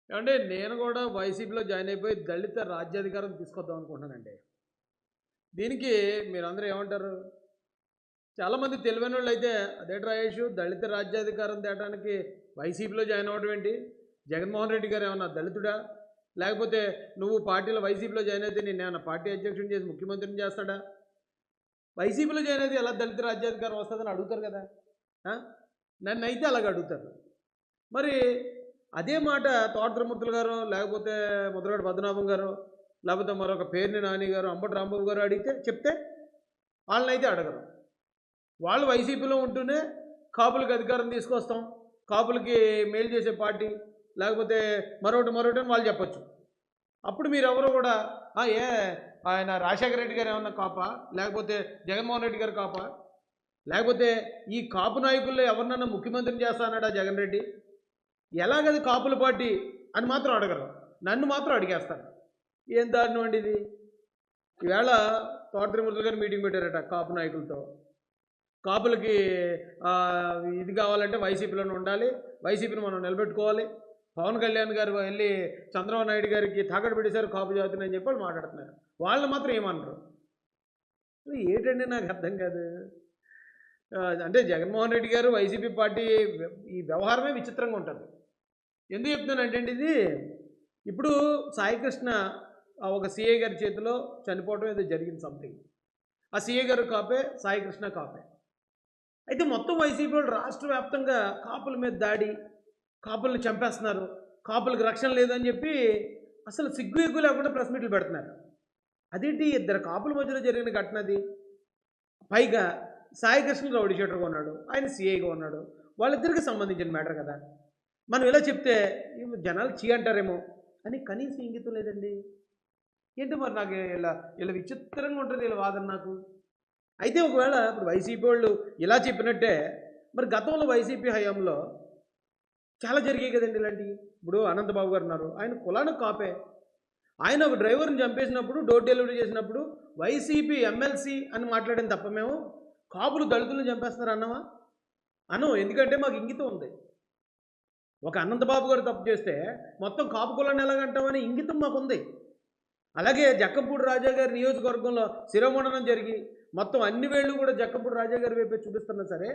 ఏమంటే నేను కూడా వైసీపీలో జాయిన్ అయిపోయి దళిత రాజ్యాధికారం తీసుకొద్దాం అనుకుంటున్నానండి. దీనికి మీరందరూ ఏమంటారు? చాలామంది తెలివైనోళ్ళు అయితే అదేంటి రాయేషు దళిత రాజ్యాధికారం తేడానికి వైసీపీలో జాయిన్ అవ్వడం ఏంటి? జగన్మోహన్ రెడ్డి గారు ఏమన్నా దళితుడా? లేకపోతే నువ్వు పార్టీలో వైసీపీలో జాయిన్ అయితే నిన్నేమన్నా పార్టీ అధ్యక్షుడిని చేసి ముఖ్యమంత్రిని చేస్తాడా? వైసీపీలో జాయిన్ అయితే ఎలా దళిత రాజ్యాధికారం వస్తుందని అడుగుతారు కదా. ఆ? నన్నైతే అలాగ అడుగుతారు. మరి అదే మాట తోట తిరుమూర్తులు గారు, లేకపోతే ముద్రగడ పద్మనాభం గారు, లేకపోతే మరొక పేర్ని నాని గారు, అంబటి రాంబాబు గారు అడిగితే చెప్తే వాళ్ళనైతే అడగరు. వాళ్ళు వైసీపీలో ఉంటూనే కాపులకు అధికారం తీసుకొస్తాం, కాపులకి మేలు చేసే పార్టీ, లేకపోతే మరొకటి అని వాళ్ళు చెప్పొచ్చు. అప్పుడు మీరెవరు కూడా ఏ ఆయన రాజశేఖర రెడ్డి గారు ఏమన్నా కాపా, లేకపోతే జగన్మోహన్ రెడ్డి గారు కాపా, లేకపోతే ఈ కాపు నాయకుల్లో ఎవరినన్నా ముఖ్యమంత్రిని చేస్తానడా జగన్ రెడ్డి, ఎలాగది కాపుల పార్టీ అని మాత్రం అడగరు. నన్ను మాత్రం అడిగేస్తారు. ఏం దారుణం అండి ఇది. ఈవేళ తోట తిరుమూర్తులు గారు మీటింగ్ పెట్టారట కాపు నాయకులతో. కాపులకి ఇది కావాలంటే వైసీపీలోనే ఉండాలి, వైసీపీని మనం నిలబెట్టుకోవాలి. పవన్ కళ్యాణ్ గారు వెళ్ళి చంద్రబాబు నాయుడు గారికి తాకట్టు పెట్టేశారు కాపు జాతిని అని చెప్పి వాళ్ళు మాట్లాడుతున్నారు. వాళ్ళు మాత్రం ఏమన్నారు? ఏంటండి నాకు అర్థం కాదు. అంటే జగన్మోహన్ రెడ్డి గారు వైసీపీ పార్టీ ఈ వ్యవహారమే విచిత్రంగా ఉంటుంది. ఎందుకు చెప్తున్నానంటే అండి ఇది, ఇప్పుడు సాయికృష్ణ ఒక సిఐ గారి చేతిలో చనిపోవడం ఏదో జరిగింది సంథింగ్. ఆ సిఐ గారు కాపే, సాయికృష్ణ కాపే. అయితే మొత్తం వైసీపీ వాళ్ళు రాష్ట్ర వ్యాప్తంగా కాపుల మీద దాడి, కాపులను చంపేస్తున్నారు, కాపులకు రక్షణ లేదని చెప్పి అసలు సిగ్గు ఎగ్గు లేకుండా ప్రెస్ మీట్లు పెడుతున్నారు. అదేంటి ఇద్దరు కాపుల మధ్యలో జరిగిన ఘటన అది. పైగా సాయికృష్ణ రౌడీ షీటర్గా ఉన్నాడు, ఆయన సిఐగా ఉన్నాడు, వాళ్ళిద్దరికి సంబంధించిన మ్యాటర్ కదా. మనం ఇలా చెప్తే జనాలు చీ అంటారేమో అని కనీసం ఇంగితం లేదండి. ఏంటి మరి నాకు ఇలా ఇలా విచిత్రంగా ఉంటుంది ఇలా వాదన నాకు. అయితే ఒకవేళ ఇప్పుడు వైసీపీ వాళ్ళు ఇలా చెప్పినట్టే మరి గతంలో వైసీపీ హయాంలో చాలా జరిగాయి కదండి ఇలాంటివి. ఇప్పుడు అనంతబాబు గారు ఉన్నారు, ఆయన కులానికి కాపే. ఆయన ఒక డ్రైవర్ని చంపేసినప్పుడు, డోర్ డెలివరీ చేసినప్పుడు వైసీపీ ఎమ్మెల్సీ అని మాట్లాడిన తప్ప మేము కాపులు దళితులను చంపేస్తున్నారు అన్నమా? అను. ఎందుకంటే మాకు ఇంగితం ఉంది. ఒక అనంతబాబు గారు తప్పు చేస్తే మొత్తం కాపు కులాన్ని ఎలాగంటామని ఇంగితం మాకుంది. అలాగే జక్కంపూడి రాజా గారి నియోజకవర్గంలో శిరోమండనం జరిగి మొత్తం అన్ని వేళ్ళు కూడా జక్కంపూడి రాజా గారి వైపే చూపిస్తున్నా సరే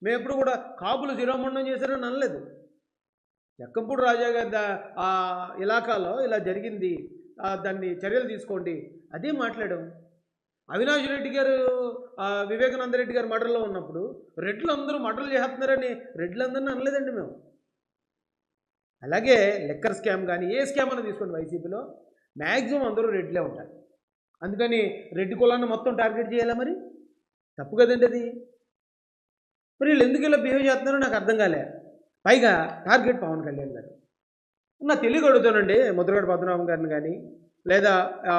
మేము ఎప్పుడు కూడా కాపులు శిరోమండనం చేశారని అనలేదు. జక్కంపూడి రాజా గారి ఇలాకాలో ఇలా జరిగింది, దాన్ని చర్యలు తీసుకోండి అదే మాట్లాడాం. అవినాష్ రెడ్డి గారు వివేకానంద రెడ్డి గారు మర్డర్లో ఉన్నప్పుడు రెడ్లు అందరూ మర్డర్లు చేస్తున్నారని రెడ్లందరినీ అనలేదండి మేము. అలాగే లిక్కర్ స్కామ్ కానీ ఏ స్కామ్ అని తీసుకోండి వైసీపీలో మ్యాక్సిమం అందరూ రెడ్లే ఉంటారు. అందుకని రెడ్డి కులాన్ని మొత్తం టార్గెట్ చేయాలా? మరి తప్పు కదండి అది. మరి వీళ్ళు ఎందుకు ఇలా బిహేవ్ చేస్తున్నారో నాకు అర్థం కాలే. పైగా టార్గెట్ పవన్ కళ్యాణ్ గారు. నా తెలియక అడుగుతానండి, ముద్రగడ పద్మనాభం గారిని కానీ లేదా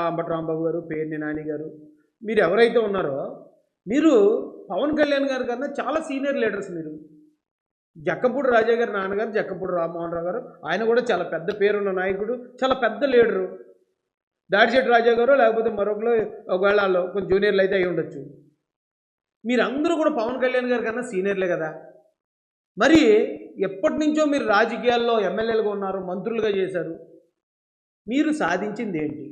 అంబటి రాంబాబు గారు, పేర్ని నాని గారు, మీరు ఎవరైతే ఉన్నారో మీరు పవన్ కళ్యాణ్ గారి కన్నా చాలా సీనియర్ లీడర్స్. మీరు జక్కంపూడి రాజా గారి నాన్నగారు జక్కంపూడి రామ్మోహన్ రావు గారు, ఆయన కూడా చాలా పెద్ద పేరున్న నాయకుడు, చాలా పెద్ద లీడరు. దాడిశెట్టి రాజా గారు లేకపోతే మరొకరు ఒకవేళ వాళ్ళు కొంచెం జూనియర్లు అయితే అయి ఉండొచ్చు. మీరందరూ కూడా పవన్ కళ్యాణ్ గారి కన్నా సీనియర్లే కదా. మరి ఎప్పటి నుంచో మీరు రాజకీయాల్లో ఎమ్మెల్యేలుగా ఉన్నారు, మంత్రులుగా చేశారు, మీరు సాధించింది ఏంటి?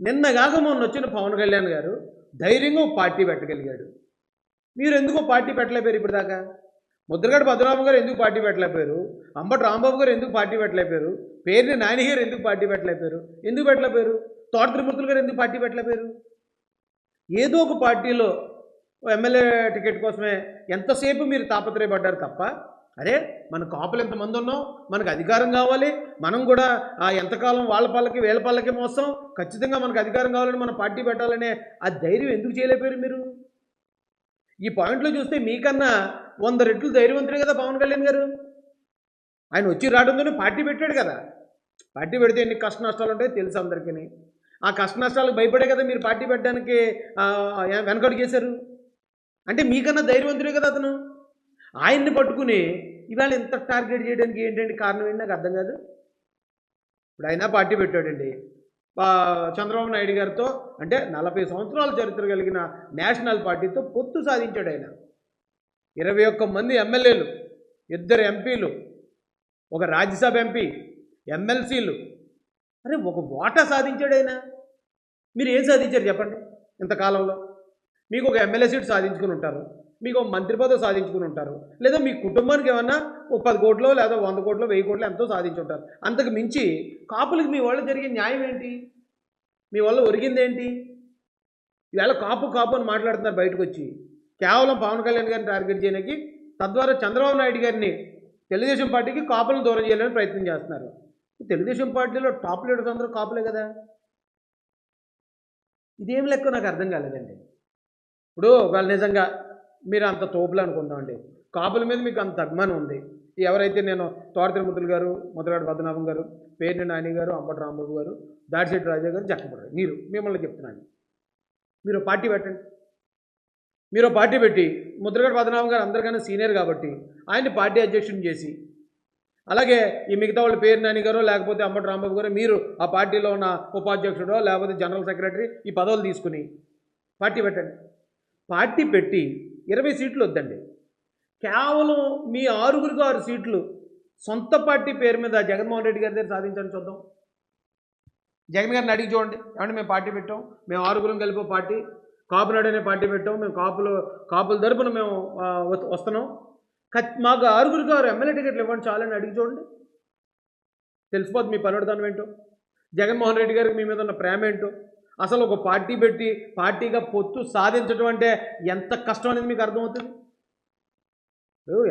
నిన్నగాక మొన్న వచ్చిన పవన్ కళ్యాణ్ గారు ధైర్యంగా పార్టీ పెట్టగలిగాడు. మీరు ఎందుకో పార్టీ పెట్టలేకపోయారు ఇప్పటిదాకా. ముద్రగడ పద్మనాభం గారు ఎందుకు పార్టీ పెట్టలేకపోయారు? అంబటి రాంబాబు గారు ఎందుకు పార్టీ పెట్టలేకపోయారు? పేర్ని నాని గారు ఎందుకు పార్టీ పెట్టలేకపోయారు? తోట తిరుమూర్తులు గారు ఎందుకు పార్టీ పెట్టలేకపోయారు? ఏదో ఒక పార్టీలో ఎమ్మెల్యే టికెట్ కోసమే ఎంతసేపు మీరు తాపత్రయపడ్డారు తప్ప, అరే మన కాపులు ఎంతమంది ఉన్నాం, మనకు అధికారం కావాలి, మనం కూడా ఎంతకాలం వాళ్ళ పళ్ళకి వీళ్ళ పళ్ళకి మోస్తాం, ఖచ్చితంగా మనకు అధికారం కావాలని మనం పార్టీ పెట్టాలనే ఆ ధైర్యం ఎందుకు చేయలేకపోయారు మీరు? ఈ పాయింట్లో చూస్తే మీకన్నా 100 రెట్లు ధైర్యవంతుడే కదా పవన్ కళ్యాణ్ గారు. ఆయన వచ్చి రావడంతోనే పార్టీ పెట్టాడు కదా. పార్టీ పెడితే ఎన్ని కష్ట నష్టాలు ఉంటాయో తెలుసు అందరికీ. ఆ కష్ట నష్టాలకు భయపడే కదా మీరు పార్టీ పెట్టడానికి వెనకడుగు చేశారు. అంటే మీకన్నా ధైర్యవంతుడే కదా అతను. ఆయన్ని పట్టుకుని ఇవాళ ఇంత టార్గెట్ చేయడానికి ఏంటంటే కారణం ఏంటి నాకు అర్థం కాదు. ఇప్పుడు ఆయన పార్టీ పెట్టాడండి చంద్రబాబు నాయుడు గారితో, అంటే 40 సంవత్సరాల చరిత్ర కలిగిన నేషనల్ పార్టీతో పొత్తు సాధించాడు ఆయన. 21 మంది ఎమ్మెల్యేలు, 2 ఎంపీలు, ఒక రాజ్యసభ ఎంపీ, ఎమ్మెల్సీలు. అరే ఒక ఓటా సాధించాడు ఆయన. మీరు ఏం సాధించారు చెప్పండి ఇంతకాలంలో? మీకు ఒక ఎమ్మెల్యే సీట్ సాధించుకుని ఉంటారు, మీకు ఒక మంత్రి పదవి సాధించుకుని ఉంటారు, లేదా మీ కుటుంబానికి ఏమన్నా ఒక 10 కోట్లో లేదా 100 కోట్లో 1000 కోట్లో ఎంతో సాధించుంటారు. అంతకు మించి కాపులకి మీ వల్ల జరిగే న్యాయం ఏంటి? మీ వల్ల ఒరిగిందేంటి? ఈవేళ కాపు కాపు అని మాట్లాడుతున్నారు బయటకు వచ్చి, కేవలం పవన్ కళ్యాణ్ గారిని టార్గెట్ చేయడానికి, తద్వారా చంద్రబాబు నాయుడు గారిని తెలుగుదేశం పార్టీకి కాపులను దూరం చేయాలని ప్రయత్నం చేస్తున్నారు. తెలుగుదేశం పార్టీలో టాప్ లీడర్స్ అందరూ కాపులే కదా. ఇదేం లెక్క నాకు అర్థం కాలేదండి. ఇప్పుడు వాళ్ళు నిజంగా మీరు అంత తోపులు అనుకుందామండి, కాపుల మీద మీకు అంత అభిమానం ఉంది, ఎవరైతే నేను తోట తిరుమతులు గారు, ముద్రగడ పద్మనాభం గారు, పేర్ని నాని గారు, అంబటి రాంబాబు గారు, దాడిశెట్టి రాజా గారు, జక్కపడ్డారు, మిమ్మల్ని చెప్తున్నాను, మీరు పార్టీ పెట్టండి. మీరు పార్టీ పెట్టి ముద్రగడ పద్మనాభం గారు అందరికన్నా సీనియర్ కాబట్టి ఆయన్ని పార్టీ అధ్యక్షుని చేసి, అలాగే ఈ మిగతా వాళ్ళు పేరు నాని గారు లేకపోతే అంబటి రాంబాబు గారు మీరు ఆ పార్టీలో ఉన్న ఉపాధ్యక్షుడో లేకపోతే జనరల్ సెక్రటరీ ఈ పదవులు తీసుకుని పార్టీ పెట్టండి. పార్టీ పెట్టి 20 సీట్లు వద్దండి, కేవలం మీ 6గురికి 6 సీట్లు సొంత పార్టీ పేరు మీద జగన్మోహన్ రెడ్డి గారి దగ్గర సాధించండి చూద్దాం. జగన్ గారిని అడిగి చూడండి, ఏమంటే మేము పార్టీ పెట్టాం, మేము 6గురం కలిపి పార్టీ కాపునాడు అనే పార్టీ పెట్టాం, మేము కాపుల తరపున మేము వస్తున్నాం, మాకు 6గురికి 6 ఎమ్మెల్యే టికెట్లు ఇవ్వండి చాలని అడిగి చూడండి, తెలిసిపోద్ది మీ పనివడతానం ఏంటో, జగన్మోహన్ రెడ్డి గారికి మీ మీద ఉన్న ప్రేమ ఏంటో. అసలు ఒక పార్టీ పెట్టి పార్టీగా పొత్తు సాధించడం అంటే ఎంత కష్టం అనేది మీకు అర్థమవుతుంది.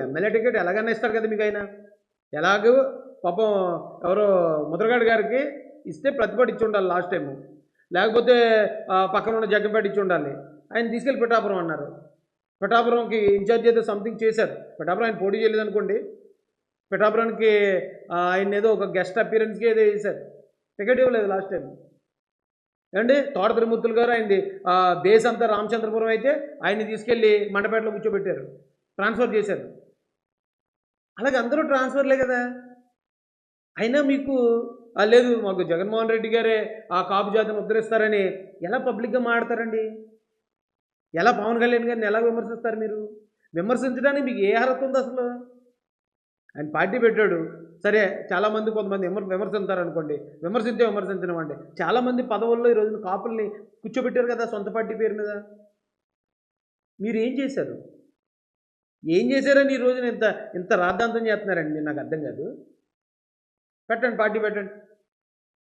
ఎమ్మెల్యే టికెట్ ఎలాగైనా ఇస్తారు కదా మీకు, అయినా ఎలాగో పాపం ఎవరో ముద్రగడ గారికి ఇస్తే ప్రతిపాటు ఇచ్చి ఉండాలి లాస్ట్ టైము, లేకపోతే పక్కన ఉన్న జగ్గంపేట ఇచ్చి ఉండాలి, ఆయన తీసుకెళ్ళి పిఠాపురం అన్నారు, పిఠాపురంకి ఇన్ఛార్జ్ అయితే సంథింగ్ చేశారు, పిఠాపురం ఆయన పోటీ చేయలేదు అనుకోండి, పిఠాపురానికి ఆయన ఏదో ఒక గెస్ట్ అపీరెన్స్కి ఏదో చేశారు, టికెట్ ఇవ్వలేదు లాస్ట్ టైం. ఏమండి తోట తిరుమూర్తులు గారు ఆయనది బేస్ అంతా రామచంద్రపురం అయితే ఆయన్ని తీసుకెళ్ళి మండపేటలో కూర్చోబెట్టారు, ట్రాన్స్ఫర్ చేశారు. అలాగే అందరూ ట్రాన్స్ఫర్లే కదా. అయినా మీకు లేదు మాకు జగన్మోహన్ రెడ్డి గారే ఆ కాపు జాతిని ఉద్ధరిస్తారని ఎలా పబ్లిక్గా మాట్లాడతారండి? ఎలా పవన్ కళ్యాణ్ గారిని ఎలా విమర్శిస్తారు మీరు? విమర్శించడానికి మీకు ఏ అర్హత ఉంది అసలు? ఆయన పార్టీ పెట్టాడు సరే, చాలామంది కొంతమంది విమర్శించారు అనుకోండి, విమర్శించనివ్వండి, చాలామంది పదవుల్లో ఈ రోజున కాపుల్ని కూర్చోబెట్టారు కదా సొంత పార్టీ పేరు మీద. మీరు ఏం చేశారు? ఏం చేశారని ఈ రోజున ఇంత రాద్ధాంతం చేస్తున్నారండి, నాకు అర్థం కాదు. పెట్టండి, పార్టీ పెట్టండి,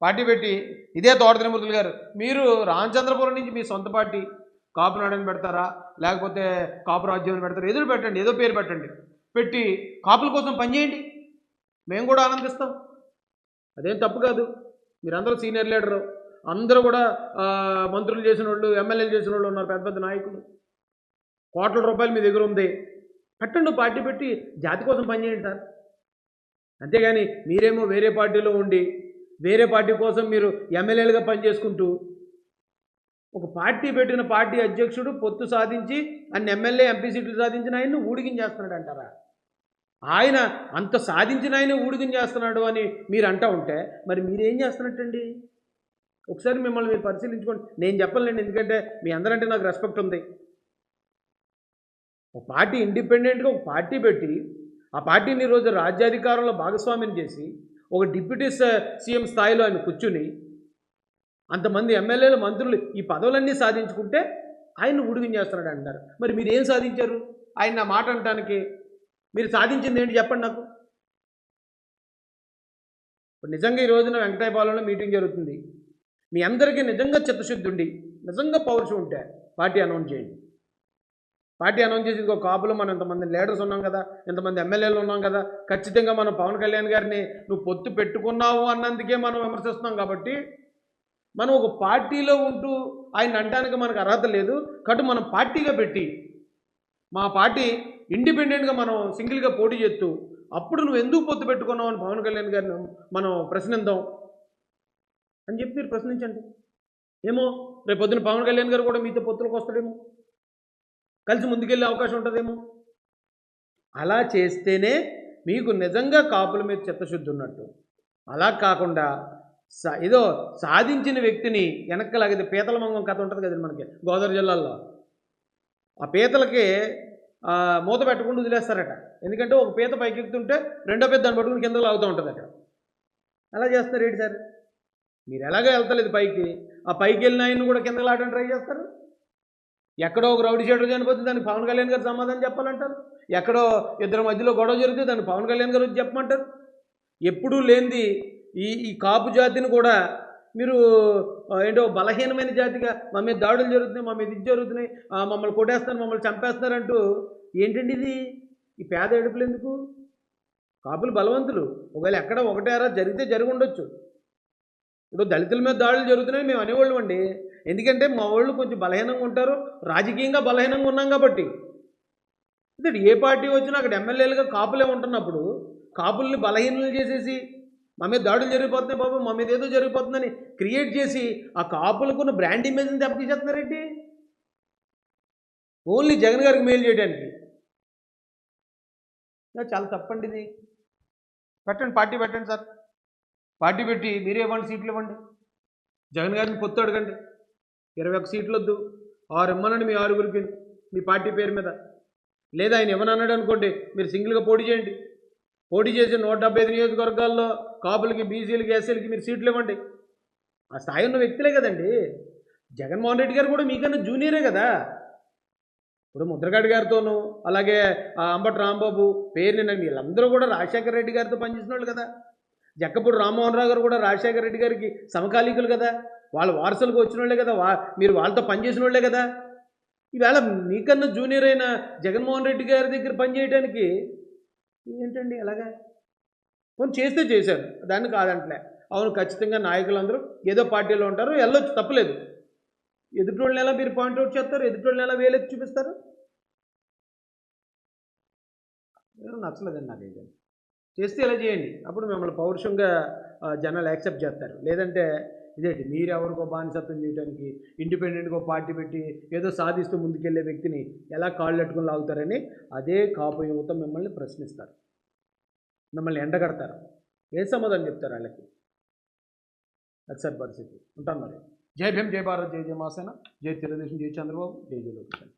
పార్టీ పెట్టి ఇదే తోట తిరుమూర్తులు గారు మీరు రామచంద్రపురం నుంచి మీ సొంత పార్టీ కాపునాడని పెడతారా లేకపోతే కాపు రాజ్యం అని పెడతారా, ఎదురు పెట్టండి, ఏదో పేరు పెట్టండి, పెట్టి కాపుల కోసం పనిచేయండి, మేము కూడా ఆనందిస్తాం, అదేం తప్పు కాదు. మీరందరూ సీనియర్ లీడరు, అందరూ కూడా మంత్రులు చేసిన వాళ్ళు, ఎమ్మెల్యేలు చేసిన వాళ్ళు ఉన్నారు, పెద్ద పెద్ద నాయకులు, కోట్ల రూపాయలు మీ దగ్గర ఉంది, పెట్టండి పార్టీ పెట్టి జాతి కోసం పనిచేయండి సార్. అంతేగాని మీరేమో వేరే పార్టీలో ఉండి వేరే పార్టీ కోసం మీరు ఎమ్మెల్యేలుగా పనిచేసుకుంటూ, ఒక పార్టీ పెట్టిన పార్టీ అధ్యక్షుడు పొత్తు సాధించి అన్ని ఎమ్మెల్యే ఎంపీ సీట్లు సాధించిన ఆయన్ని ఊడిగించేస్తున్నాడు అంటారా? ఆయన అంత సాధించిన ఆయన ఊడిగించేస్తున్నాడు అని మీరు అంటూ ఉంటే మరి మీరేం చేస్తున్నట్టండి? ఒకసారి మిమ్మల్ని మీరు పరిశీలించుకోండి. నేను చెప్పలేండి, ఎందుకంటే మీ అందరంటే నాకు రెస్పెక్ట్ ఉంది. ఒక పార్టీ ఇండిపెండెంట్గా ఒక పార్టీ పెట్టి ఆ పార్టీని ఈరోజు రాజ్యాధికారంలో భాగస్వామ్యం చేసి ఒక డిప్యూటీ సీఎం స్థాయిలో ఆయన కూర్చుని అంతమంది ఎమ్మెల్యేలు మంత్రులు ఈ పదవులన్నీ సాధించుకుంటే ఆయన్ని ఉడిగించేస్తున్నాడు అంటారు. మరి మీరు ఏం సాధించారు? ఆయన నా మాట అనటానికి మీరు సాధించింది ఏంటి చెప్పండి నాకు. నిజంగా ఈ రోజున వెంకటాయపాలెంలో మీటింగ్ జరుగుతుంది, మీ అందరికీ నిజంగా చిత్తశుద్ధి ఉండి నిజంగా పౌరుషం ఉంటే పార్టీ అనౌన్స్ చేయండి. పార్టీ అనౌన్స్ చేసి ఇంకో కాపులో మనం ఇంతమంది లీడర్స్ ఉన్నాం కదా, ఇంతమంది ఎమ్మెల్యేలు ఉన్నాం కదా, ఖచ్చితంగా మనం పవన్ కళ్యాణ్ గారిని నువ్వు పొత్తు పెట్టుకున్నావు అన్నందుకే మనం విమర్శిస్తున్నాం కాబట్టి మనం ఒక పార్టీలో ఉంటూ ఆయన అనడానికి మనకు అర్హత లేదు కాబట్టి మనం పార్టీగా పెట్టి మా పార్టీ ఇండిపెండెంట్గా మనం సింగిల్గా పోటీ చేస్తూ అప్పుడు నువ్వు ఎందుకు పొత్తు పెట్టుకున్నావు అని పవన్ కళ్యాణ్ గారిని మనం ప్రశ్నిద్దాం అని చెప్పి మీరు ప్రశ్నించండి. ఏమో రేపు పొద్దున పవన్ కళ్యాణ్ గారు కూడా మీతో పొత్తులకు వస్తాడేమో, కలిసి ముందుకెళ్ళే అవకాశం ఉంటుందేమో. అలా చేస్తేనే మీకు నిజంగా కాపుల మీద చిత్తశుద్ధి ఉన్నట్టు. అలా కాకుండా ఏదో సాధించిన వ్యక్తిని వెనక్కలాగేది పీతల మంగం కథ ఉంటుంది కదండి మనకి గోదావరి జిల్లాలో. ఆ పీతలకి మూత పెట్టకుండా వదిలేస్తారట, ఎందుకంటే ఒక పీత పైకి ఎక్కుతుంటే రెండో పీత దాన్ని పట్టుకుని కింద లాగుతూ ఉంటుంది అక్కడ. అలా చేస్తారు ఏంటి సార్? మీరు ఎలాగో వెళ్తలేదు పైకి, ఆ పైకి వెళ్ళిన ఆయన్ని కూడా కిందకి లాటని ట్రై చేస్తారు. ఎక్కడో ఒక రౌడీ షీటర్ చనిపోతే దానికి పవన్ కళ్యాణ్ గారు సమాధానం చెప్పాలంటారు. ఎక్కడో ఇద్దరి మధ్యలో గొడవ జరిగితే దానికి పవన్ కళ్యాణ్ గారు వచ్చి చెప్పమంటారు. ఎప్పుడూ లేనిది ఈ కాపు జాతిని కూడా మీరు ఏంటో బలహీనమైన జాతిగా మా మీద దాడులు జరుగుతున్నాయి, మా మీద ఇది జరుగుతున్నాయి, మమ్మల్ని కొట్టేస్తారు, మమ్మల్ని చంపేస్తున్నారంటూ ఏంటండి ఇది? ఈ పేద ఏడుపులు ఎందుకు? కాపులు బలవంతులు. ఒకవేళ ఎక్కడ ఒకటేరా జరిగితే జరిగి ఉండొచ్చు. ఇప్పుడు దళితుల మీద దాడులు జరుగుతున్నాయి మేము అనేవాళ్ళు అండి. ఎందుకంటే మా వాళ్ళు కొంచెం బలహీనంగా ఉంటారు, రాజకీయంగా బలహీనంగా ఉన్నాం కాబట్టి. అంటే ఏ పార్టీ వచ్చినా అక్కడ ఎమ్మెల్యేలుగా కాపులే ఉంటున్నప్పుడు కాపుల్ని బలహీనలు చేసేసి మా మీద దాడులు జరిగిపోతున్నాయి బాబు, మా మీద ఏదో జరిగిపోతుందని క్రియేట్ చేసి ఆ కాపులకున్న బ్రాండ్ ఇమేజ్ని దెబ్బతీసేస్తున్నారేంటి? ఓన్లీ జగన్ గారికి మేలు చేయడానికి. చాలా తప్పండి ఇది. పెట్టండి, పార్టీ పెట్టండి సార్. పార్టీ పెట్టి మీరే ఇవ్వండి, సీట్లు ఇవ్వండి. జగన్ గారిని పొత్తు అడగండి. 21 సీట్లు వద్దు, 6 ఇమ్మనండి మీ 6గురికి మీ పార్టీ పేరు మీద. లేదా ఆయన ఇవ్వనన్నాడు అనుకోండి, మీరు సింగిల్గా పోటీ చేయండి. పోటీ చేసి 175 నియోజకవర్గాల్లో కాపులకి, బీసీలకి, ఎస్సీలకి మీరు సీట్లు ఇవ్వండి. ఆ స్థాయి ఉన్న వ్యక్తులే కదండి. జగన్మోహన్ రెడ్డి గారు కూడా మీకన్నా జూనియరే కదా. ఇప్పుడు ముద్రగడ్డ గారితోనూ అలాగే అంబటి రాంబాబు పేరుని వీళ్ళందరూ కూడా రాజశేఖర రెడ్డి గారితో పనిచేసిన వాళ్ళు కదా. జక్కపూడి రామ్మోహన్ రావు గారు కూడా రాజశేఖర రెడ్డి గారికి సమకాలీకులు కదా. వాళ్ళ వారసులకు వచ్చిన వాళ్ళే కదా, మీరు వాళ్ళతో పనిచేసిన వాళ్ళే కదా. ఈవేళ మీకన్నా జూనియర్ అయిన జగన్మోహన్ రెడ్డి గారి దగ్గర పనిచేయడానికి ఏంటండి అలాగా? కొన్ని చేస్తే చేశారు, దాన్ని కాదంటలే. అవును, ఖచ్చితంగా నాయకులందరూ ఏదో పార్టీలో ఉంటారు, వెళ్ళొచ్చు, తప్పలేదు. ఎదుటోళ్ళని ఎలా మీరు పాయింట్అవుట్ చేస్తారు? ఎదుటోళ్ళని ఎలా వేలెత్తి చూపిస్తారు? నచ్చలేదండి నాకు అయితే. చేస్తే ఇలా చేయండి, అప్పుడు మిమ్మల్ని పౌరుషంగా జనాలు యాక్సెప్ట్ చేస్తారు. లేదంటే ఇదేంటి మీరు ఎవరికో బానిసత్వం చేయడానికి ఇండిపెండెంట్గా పార్టీ పెట్టి ఏదో సాధిస్తూ ముందుకెళ్ళే వ్యక్తిని ఎలా కాళ్ళు పెట్టుకుని లాగుతారని అదే కాపు యువత మిమ్మల్ని ప్రశ్నిస్తారు, మిమ్మల్ని ఎండగడతారు. ఏ సమాధానం చెప్తారు వాళ్ళకి? అక్సర్ పరిస్థితి. ఉంటాను మరి. జై భీమ్, జై భారత్, జై జయ మాసేన, జై తెలుగుదేశం, జై చంద్రబాబు, జై జయ లోకేష్.